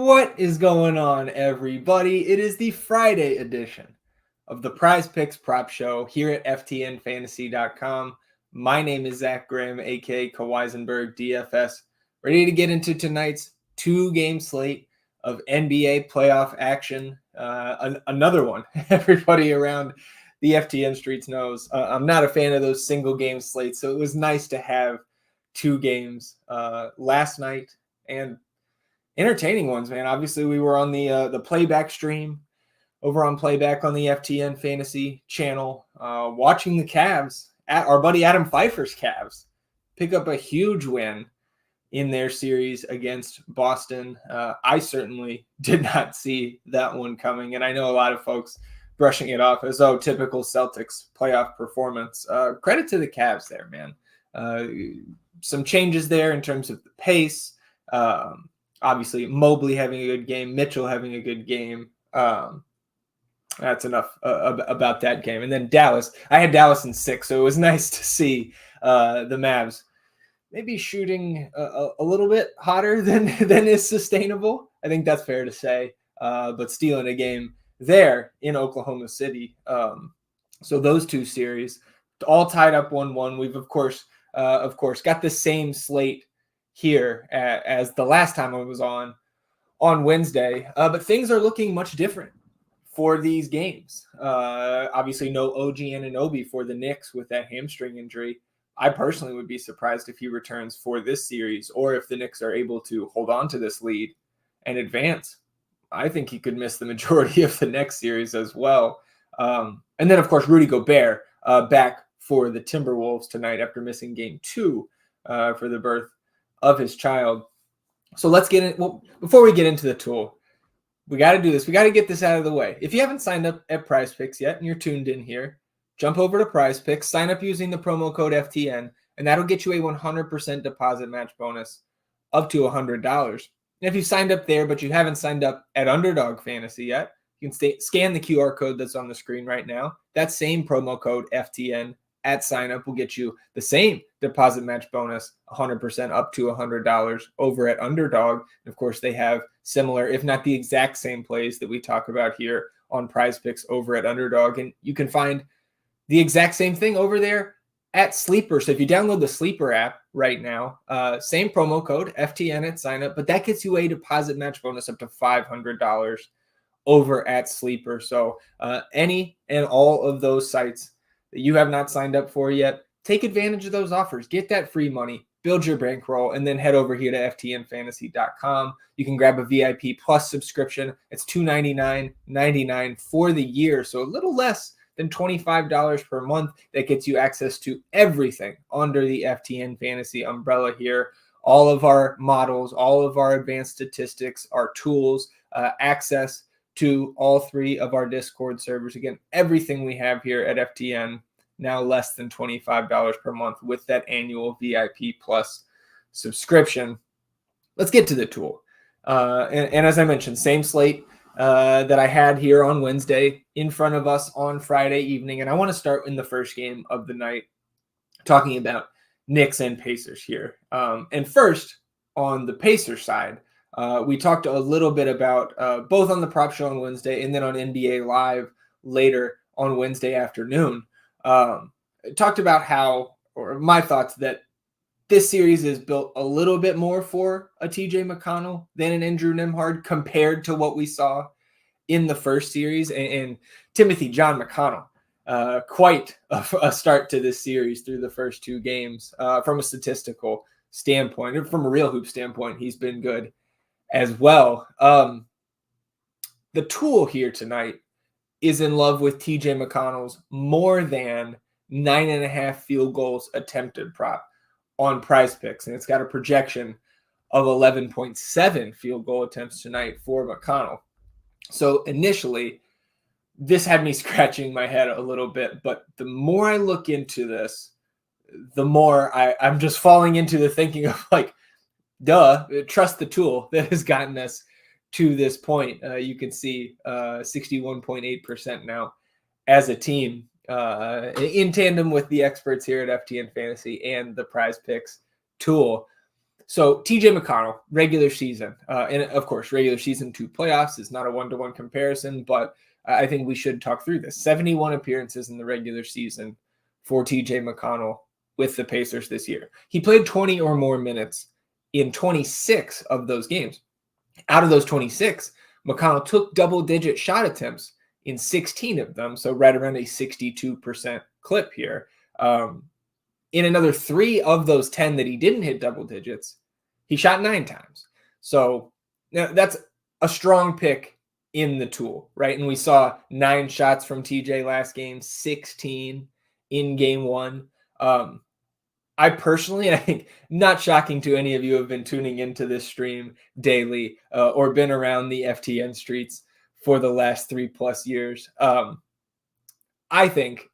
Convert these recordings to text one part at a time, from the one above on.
What is going on, everybody? It is the Friday edition of the PrizePicks Prop Show here at FTNFantasy.com. My name is Zach Graham, aka Kawaisenberg DFS, ready to get into tonight's two-game slate of NBA playoff action. Another one. Everybody around the FTN streets knows I'm not a fan of those single-game slates, so it was nice to have two games last night and entertaining ones, man. Obviously, we were on the playback stream over on Playback on the FTN Fantasy channel, watching the Cavs at our buddy Adam Pfeiffer's Cavs pick up a huge win in their series against Boston. I certainly did not see that one coming, and I know a lot of folks brushing it off as typical Celtics playoff performance. Credit to the Cavs there, man. Some changes there in terms of the pace. Obviously, Mobley having a good game, Mitchell having a good game. That's enough about that game. And then Dallas. I had Dallas in 6, so it was nice to see the Mavs maybe shooting a little bit hotter than is sustainable. I think that's fair to say. But stealing a game there in Oklahoma City. So those two series all tied up 1-1. We've, of course, got the same slate here as the last time I was on Wednesday, but things are looking much different for these games. Obviously, no OG Anunoby for the Knicks with that hamstring injury. I personally would be surprised if he returns for this series, or if the Knicks are able to hold on to this lead and advance. I think he could miss the majority of the next series as well. And then, of course, Rudy Gobert back for the Timberwolves tonight after missing game 2 for the birth of his child. So let's get in. Well, before we get into the tool, we got to do this. We got to get this out of the way. If you haven't signed up at PrizePicks yet and you're tuned in here, jump over to PrizePicks, sign up using the promo code FTN, and that'll get you a 100% deposit match bonus up to $100. And if you signed up there, but you haven't signed up at Underdog Fantasy yet, you can scan the QR code that's on the screen right now. That same promo code FTN at sign up will get you the same deposit match bonus, 100% up to $100 over at Underdog. And of course, they have similar, if not the exact same plays that we talk about here on PrizePicks over at Underdog. And you can find the exact same thing over there at Sleeper. So if you download the Sleeper app right now, same promo code FTN at sign up, but that gets you a deposit match bonus up to $500 over at Sleeper. So any and all of those sites that you have not signed up for yet, take advantage of those offers. Get that free money, build your bankroll, and then head over here to FTNFantasy.com. You can grab a VIP Plus subscription. It's $299.99 for the year, so a little less than $25 per month. That gets you access to everything under the FTN Fantasy umbrella here. All of our models, all of our advanced statistics, our tools, access to all 3 of our Discord servers. Again, everything we have here at FTN, now less than $25 per month with that annual VIP Plus subscription. Let's get to the tool. And as I mentioned, same slate that I had here on Wednesday in front of us on Friday evening. And I want to start in the first game of the night talking about Knicks and Pacers here. And first, on the Pacers side, we talked a little bit about both on the prop show on Wednesday and then on NBA Live later on Wednesday afternoon. Talked about how, or my thoughts, that this series is built a little bit more for a TJ McConnell than an Andrew Nembhard compared to what we saw in the first series. And Timothy John McConnell, quite a start to this series through the first 2 games. From a statistical standpoint, or from a real hoop standpoint, he's been good as well. The tool here tonight is in love with TJ McConnell's more than 9.5 field goals attempted prop on PrizePicks, and it's got a projection of 11.7 field goal attempts tonight for McConnell. So initially, this had me scratching my head a little bit, but the more I look into this, the more I'm just falling into the thinking of like, duh, trust the tool that has gotten us to this point. You can see 61.8% now as a team in tandem with the experts here at FTN Fantasy and the PrizePicks tool. So TJ McConnell, regular season, and of course, regular season to playoffs is not a one-to-one comparison, but I think we should talk through this. 71 appearances in the regular season for TJ McConnell with the Pacers this year. He played 20 or more minutes in 26 of those games. Out of those 26, McConnell took double-digit shot attempts in 16 of them, so right around a 62% clip here. In another 3 of those 10 that he didn't hit double digits, he shot 9 times. So that's a strong pick in the tool, right? And we saw 9 shots from TJ last game, 16 in game 1. I personally, I think not shocking to any of you who have been tuning into this stream daily or been around the FTN streets for the last 3+ years. I think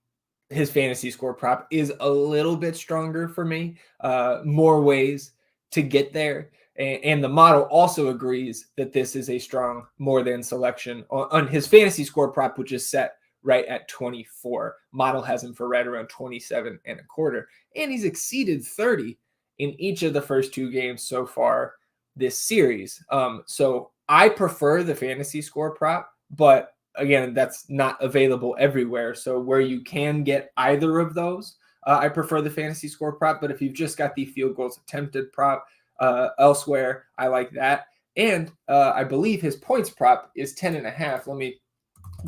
his fantasy score prop is a little bit stronger for me, more ways to get there. And the model also agrees that this is a strong more than selection on his fantasy score prop, which is set right at 24. Model has him for right around 27.25. And he's exceeded 30 in each of the first 2 games so far this series. So I prefer the fantasy score prop, but again, that's not available everywhere. So where you can get either of those, I prefer the fantasy score prop. But if you've just got the field goals attempted prop elsewhere, I like that. And I believe his points prop is 10.5. Let me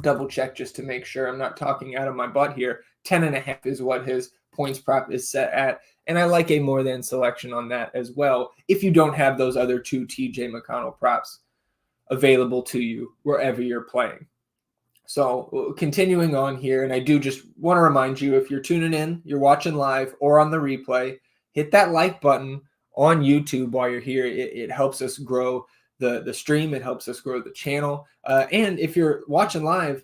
double check just to make sure I'm not talking out of my butt here. 10.5 is what his points prop is set at. And I like a more than selection on that as well, if you don't have those other 2 TJ McConnell props available to you wherever you're playing. So continuing on here, and I do just want to remind you, if you're tuning in, you're watching live or on the replay, hit that like button on YouTube while you're here. It helps us grow the stream. It helps us grow the channel. And if you're watching live,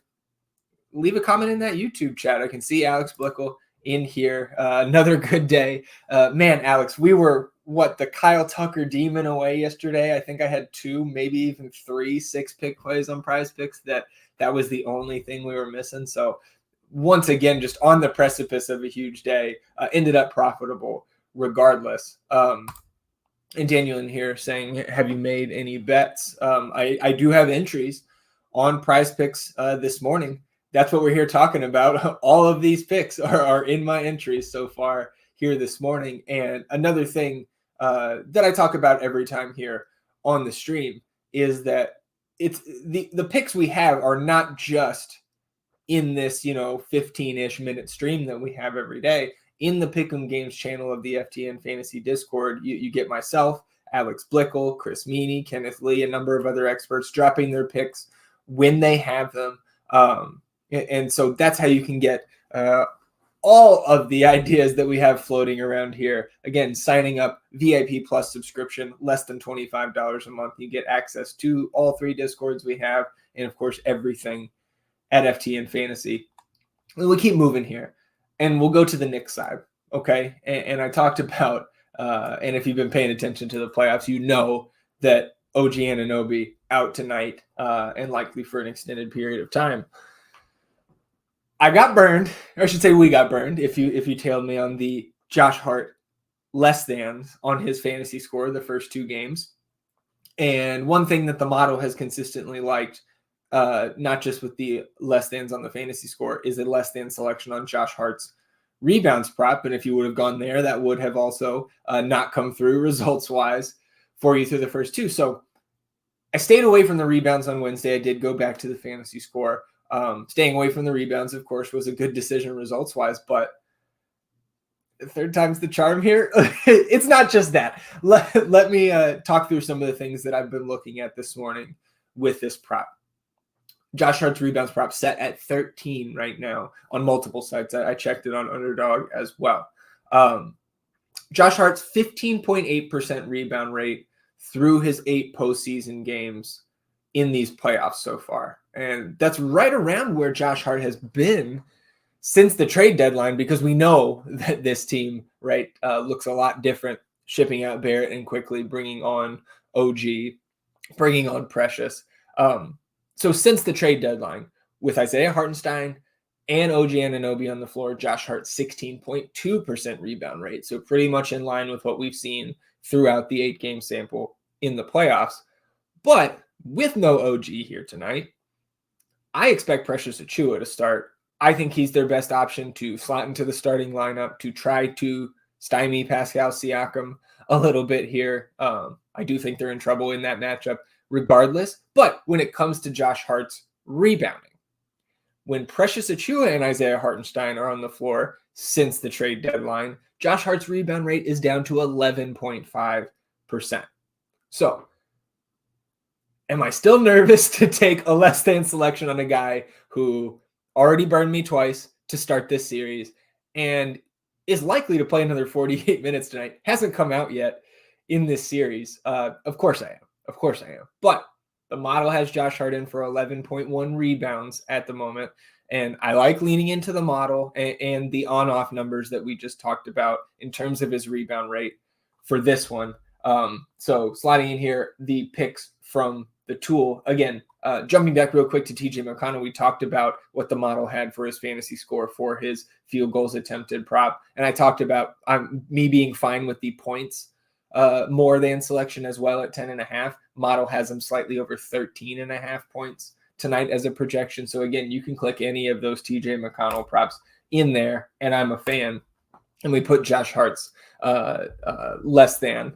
leave a comment in that YouTube chat. I can see Alex Blickel in here. Another good day. Man, Alex, we were, the Kyle Tucker demon away yesterday. I think I had 2, maybe even 3 6-pick plays on PrizePicks. That was the only thing we were missing. So once again, just on the precipice of a huge day, ended up profitable regardless. And Daniel in here saying, have you made any bets? I do have entries on PrizePicks this morning. That's what we're here talking about. All of these picks are in my entries so far here this morning. And another thing that I talk about every time here on the stream is that it's the picks we have are not just in this 15-ish minute stream that we have every day. In the Pick'em Games channel of the FTN Fantasy Discord, you get myself, Alex Blickel, Chris Meany, Kenneth Lee, a number of other experts dropping their picks when they have them. And so that's how you can get all of the ideas that we have floating around here. Again, signing up, VIP Plus subscription, less than $25 a month. You get access to all 3 Discords we have, and of course, everything at FTN Fantasy. We'll keep moving here, and we'll go to the Knicks side, okay? And I talked about, and if you've been paying attention to the playoffs, you know that OG Anunoby out tonight and likely for an extended period of time. I got burned, or I should say we got burned, if you tailed me on the Josh Hart less thans on his fantasy score the first 2 games. And one thing that the model has consistently liked, not just with the less thans on the fantasy score, is a less than selection on Josh Hart's rebounds prop. And if you would have gone there, that would have also not come through results-wise for you through the first 2. So I stayed away from the rebounds on Wednesday. I did go back to the fantasy score. Staying away from the rebounds, of course, was a good decision results-wise, but the 3rd time's the charm here. It's not just that. Let me talk through some of the things that I've been looking at this morning with this prop. Josh Hart's rebounds prop set at 13 right now on multiple sites. I checked it on Underdog as well. Josh Hart's 15.8% rebound rate through his 8 postseason games in these playoffs so far. And that's right around where Josh Hart has been since the trade deadline, because we know that this team, right, looks a lot different, shipping out Barrett and quickly bringing on OG, bringing on Precious. So since the trade deadline, with Isaiah Hartenstein and OG Anunoby on the floor, Josh Hart's 16.2% rebound rate. So pretty much in line with what we've seen throughout the 8-game sample in the playoffs. But with no OG here tonight, I expect Precious Achiuwa to start. I think he's their best option to slot into the starting lineup to try to stymie Pascal Siakam a little bit here. I do think they're in trouble in that matchup regardless. But when it comes to Josh Hart's rebounding, when Precious Achiuwa and Isaiah Hartenstein are on the floor since the trade deadline, Josh Hart's rebound rate is down to 11.5%. So, am I still nervous to take a less than selection on a guy who already burned me twice to start this series and is likely to play another 48 minutes tonight? Hasn't come out yet in this series. Of course I am. Of course I am. But the model has Josh Hart in for 11.1 rebounds at the moment. And I like leaning into the model and the on-off numbers that we just talked about in terms of his rebound rate for this one. So sliding in here, the picks from the tool. Again, jumping back real quick to TJ McConnell, we talked about what the model had for his fantasy score for his field goals attempted prop. And I talked about me being fine with the points more than selection as well at 10.5. Model has him slightly over 13.5 points tonight as a projection. So again, you can click any of those TJ McConnell props in there, and I'm a fan. And we put Josh Hart's less than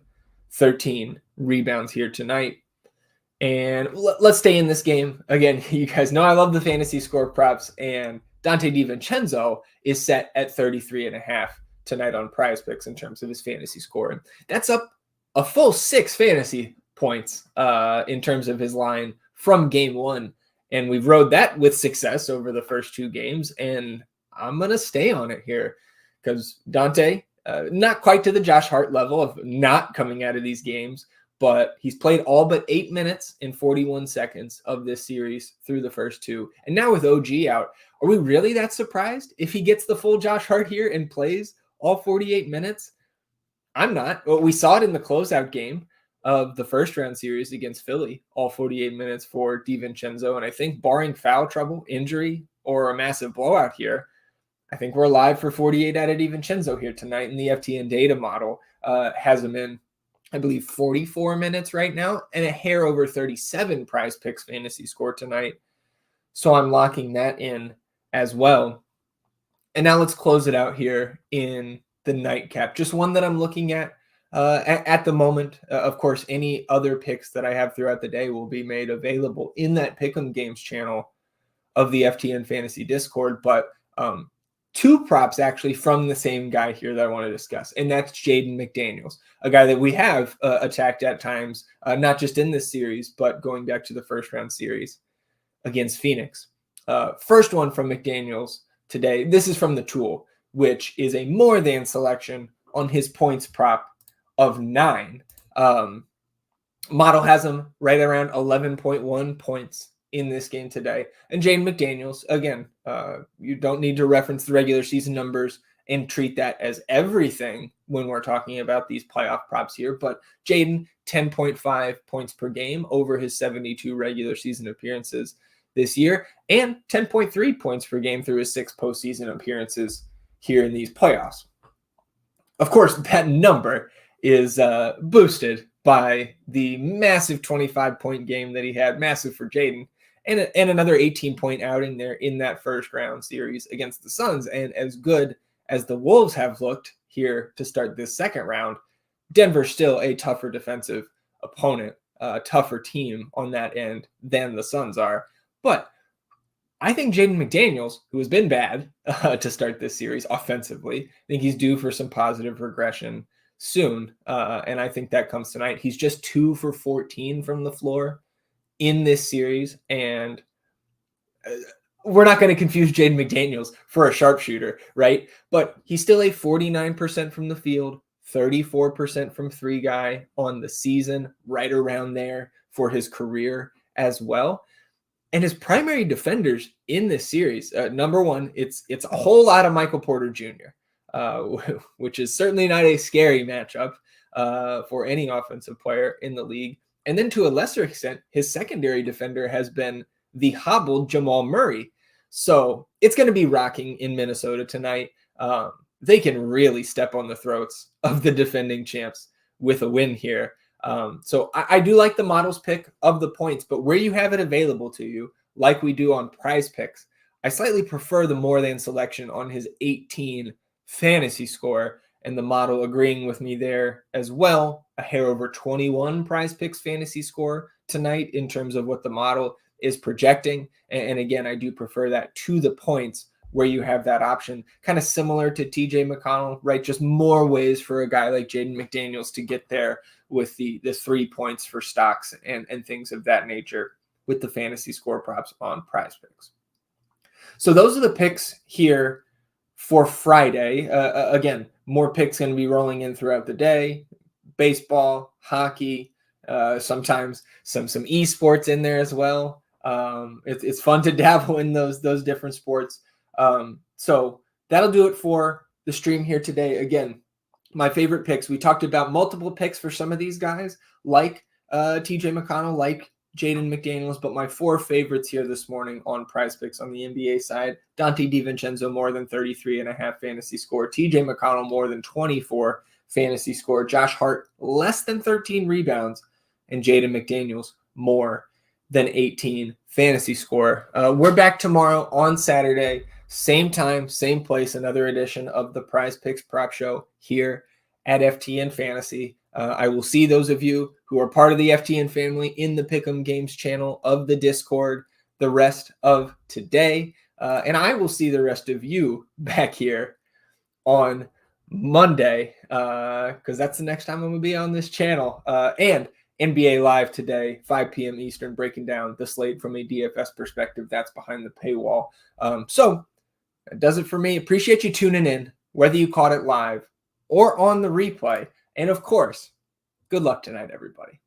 13 rebounds here tonight. And let's stay in this game. Again, you guys know I love the fantasy score props, and Dante DiVincenzo is set at 33.5 tonight on PrizePicks in terms of his fantasy score. And that's up a full 6 fantasy points in terms of his line from game one. And we've rode that with success over the first 2 games, and I'm going to stay on it here because Dante, not quite to the Josh Hart level of not coming out of these games, but he's played all but 8 minutes and 41 seconds of this series through the first 2. And now with OG out, are we really that surprised if he gets the full Josh Hart here and plays all 48 minutes? I'm not. Well, we saw it in the closeout game of the first round series against Philly, all 48 minutes for DiVincenzo. And I think barring foul trouble, injury, or a massive blowout here, I think we're live for 48 out of DiVincenzo here tonight. And the FTN data model has him in, I believe, 44 minutes right now and a hair over 37 PrizePicks fantasy score tonight. So I'm locking that in as well. And now let's close it out here in the nightcap. Just one that I'm looking at the moment. Of course, any other picks that I have throughout the day will be made available in that Pick'em Games channel of the FTN Fantasy Discord. But 2 props actually from the same guy here that I want to discuss, and that's Jaden McDaniels, a guy that we have attacked at times, not just in this series, but going back to the first round series against Phoenix. First one from McDaniels today. This is from the tool, which is a more than selection on his points prop of 9. Model has him right around 11.1 points in this game today. And Jaden McDaniels, again, you don't need to reference the regular season numbers and treat that as everything when we're talking about these playoff props here. But Jaden, 10.5 points per game over his 72 regular season appearances this year, and 10.3 points per game through his 6 postseason appearances here in these playoffs. Of course, that number is boosted by the massive 25-point game that he had, massive for Jaden, and another 18-point outing there in that first round series against the Suns. And as good as the Wolves have looked here to start this second round, Denver's still a tougher defensive opponent, a tougher team on that end than the Suns are. But I think Jaden McDaniels, who has been bad to start this series offensively, I think he's due for some positive regression soon. And I think that comes tonight. He's just 2 for 14 from the floor in this series. And we're not going to confuse Jaden McDaniels for a sharpshooter, right? But he's still a 49% from the field, 34% from 3 guy on the season, right around there for his career as well. And his primary defenders in this series, number one, it's a whole lot of Michael Porter Jr., which is certainly not a scary matchup for any offensive player in the league. And then to a lesser extent, his secondary defender has been the hobbled Jamal Murray. So it's going to be rocking in Minnesota tonight. They can really step on the throats of the defending champs with a win here. So I do like the models pick of the points, but where you have it available to you, like we do on PrizePicks, I slightly prefer the more than selection on his 18 fantasy score, and the model agreeing with me there as well. A hair over 21 PrizePicks fantasy score tonight in terms of what the model is projecting. And again, I do prefer that to the points where you have that option, kind of similar to TJ McConnell, right? Just more ways for a guy like Jaden McDaniels to get there with the 3 points for stocks and things of that nature with the fantasy score props on PrizePicks. So those are the picks here for Friday. Again, more picks going to be rolling in throughout the day. Baseball, hockey, sometimes some esports in there as well. It's fun to dabble in those different sports. So that'll do it for the stream here today. Again, my favorite picks. We talked about multiple picks for some of these guys, like TJ McConnell, like Jaden McDaniels, but my 4 favorites here this morning on PrizePicks on the NBA side: Dante DiVincenzo more than 33.5 fantasy score, TJ McConnell more than 24 fantasy score, Josh Hart less than 13 rebounds, and Jaden McDaniels more than 18 fantasy score. We're back tomorrow on Saturday, same time, same place, another edition of the PrizePicks Prop Show here at FTN Fantasy. I will see those of you who are part of the FTN family in the Pick'em Games channel of the Discord the rest of today. And I will see the rest of you back here on Monday, because that's the next time I'm going to be on this channel. And NBA Live today, 5 p.m. Eastern, breaking down the slate from a DFS perspective. That's behind the paywall. So that does it for me. Appreciate you tuning in, whether you caught it live or on the replay. And of course, good luck tonight, everybody.